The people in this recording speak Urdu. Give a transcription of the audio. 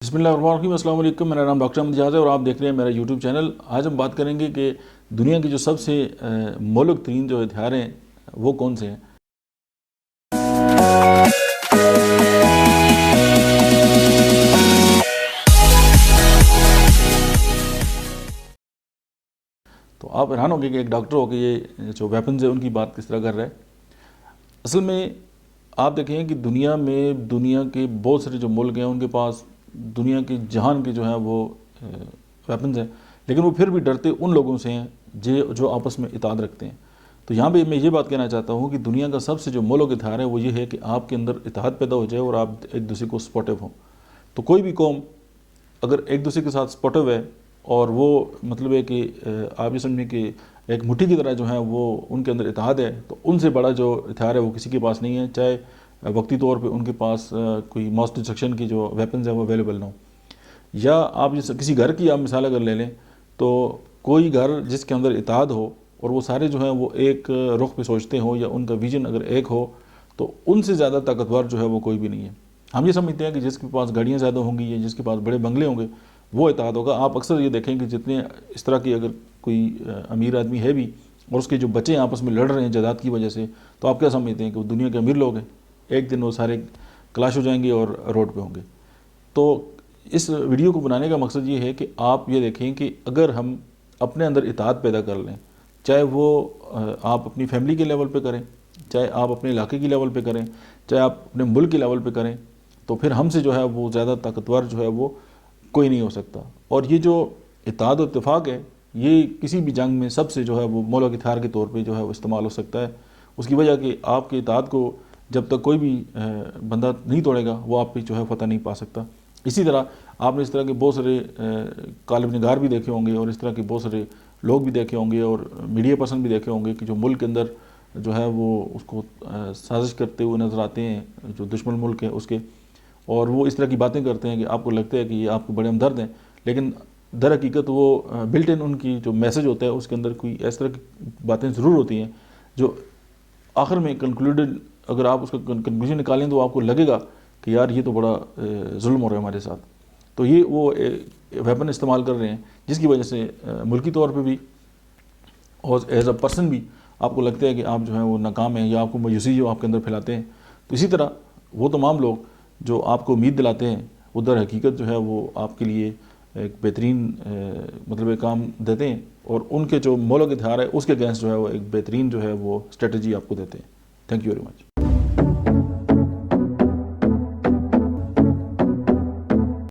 بسم اللہ الرحمن الرحیم۔ السلام علیکم، میرا نام ڈاکٹر احمد جہاز ہے اور آپ دیکھ رہے ہیں میرا یوٹیوب چینل۔ آج ہم بات کریں گے کہ دنیا کے جو سب سے مہلک ترین جو ہتھیار ہیں وہ کون سے ہیں۔ تو آپ حیران ہوں گے کہ ایک ڈاکٹر ہو کے یہ جو ویپنز ہیں ان کی بات کس طرح کر رہا ہے۔ اصل میں آپ دیکھیں کہ دنیا میں دنیا کے بہت سارے جو ملک ہیں ان کے پاس دنیا کے جہان کے جو ہیں وہ ویپنز ہیں، لیکن وہ پھر بھی ڈرتے ان لوگوں سے ہیں جو آپس میں اتحاد رکھتے ہیں۔ تو یہاں پہ میں یہ بات کہنا چاہتا ہوں کہ دنیا کا سب سے جو مہلک ہتھیار ہے وہ یہ ہے کہ آپ کے اندر اتحاد پیدا ہو جائے اور آپ ایک دوسرے کو سپورٹیو ہوں۔ تو کوئی بھی قوم اگر ایک دوسرے کے ساتھ سپورٹیو ہے اور وہ مطلب ہے کہ آپ یہ سمجھیں کہ ایک مٹھی کی طرح جو ہے وہ ان کے اندر اتحاد ہے، تو ان سے بڑا جو ہتھیار ہے وہ کسی کے پاس نہیں ہے، چاہے وقتی طور پہ ان کے پاس کوئی ماس ڈسٹرکشن کی جو ویپنز ہیں وہ اویلیبل نہ ہوں۔ یا آپ کسی گھر کی آپ مثال اگر لے لیں تو کوئی گھر جس کے اندر اتحاد ہو اور وہ سارے جو ہیں وہ ایک رخ پہ سوچتے ہوں یا ان کا ویژن اگر ایک ہو، تو ان سے زیادہ طاقتور جو ہے وہ کوئی بھی نہیں ہے۔ ہم یہ سمجھتے ہیں کہ جس کے پاس گاڑیاں زیادہ ہوں گی یا جس کے پاس بڑے بنگلے ہوں گے وہ اتحاد ہوگا۔ آپ اکثر یہ دیکھیں کہ جتنے اس طرح کی اگر کوئی امیر آدمی ہے بھی اور اس کے جو بچے آپس میں لڑ رہے ہیں جائیداد کی وجہ سے، تو آپ کیا سمجھتے ہیں کہ وہ دنیا کے امیر لوگ ہیں؟ ایک دن وہ سارے کلاش ہو جائیں گے اور روڈ پہ ہوں گے۔ تو اس ویڈیو کو بنانے کا مقصد یہ ہے کہ آپ یہ دیکھیں کہ اگر ہم اپنے اندر اتحاد پیدا کر لیں، چاہے وہ آپ اپنی فیملی کے لیول پہ کریں، چاہے آپ اپنے علاقے کی لیول پہ کریں، چاہے آپ اپنے ملک کے لیول پہ کریں، تو پھر ہم سے جو ہے وہ زیادہ طاقتور جو ہے وہ کوئی نہیں ہو سکتا۔ اور یہ جو اتحاد و اتفاق ہے یہ کسی بھی جنگ میں سب سے جو ہے وہ مہلک ہتھیار کے طور پہ جو ہے وہ استعمال ہو سکتا ہے۔ اس کی وجہ کہ آپ کے اتحاد کو جب تک کوئی بھی بندہ نہیں توڑے گا وہ آپ پہ جو ہے فتح نہیں پا سکتا۔ اسی طرح آپ نے اس طرح کے بہت سارے کالم نگار بھی دیکھے ہوں گے اور اس طرح کے بہت سارے لوگ بھی دیکھے ہوں گے اور میڈیا پرسن بھی دیکھے ہوں گے کہ جو ملک کے اندر جو ہے وہ اس کو سازش کرتے ہوئے نظر آتے ہیں، جو دشمن ملک ہے اس کے، اور وہ اس طرح کی باتیں کرتے ہیں کہ آپ کو لگتا ہے کہ یہ آپ کو بڑے ہمدرد ہیں، لیکن در حقیقت وہ بلٹ ان کی جو میسج ہوتا ہے اس کے اندر کوئی اس طرح کی باتیں ضرور ہوتی ہیں جو آخر میں کنکلوڈڈ اگر آپ اس کا کنکلوژن نکالیں تو آپ کو لگے گا کہ یار یہ تو بڑا ظلم ہو رہا ہے ہمارے ساتھ۔ تو یہ وہ ویپن استعمال کر رہے ہیں جس کی وجہ سے ملکی طور پہ بھی اور ایز اے پرسن بھی آپ کو لگتا ہے کہ آپ جو ہیں وہ ناکام ہیں یا آپ کو مایوسی جو آپ کے اندر پھیلاتے ہیں۔ تو اسی طرح وہ تمام لوگ جو آپ کو امید دلاتے ہیں وہ در حقیقت جو ہے وہ آپ کے لیے ایک بہترین مطلب کام دیتے ہیں اور ان کے جو مہلک ہتھیار ہے اس کے اگینسٹ جو ہے وہ ایک بہترین جو ہے وہ اسٹریٹجی آپ کو دیتے ہیں۔ Thank you very much.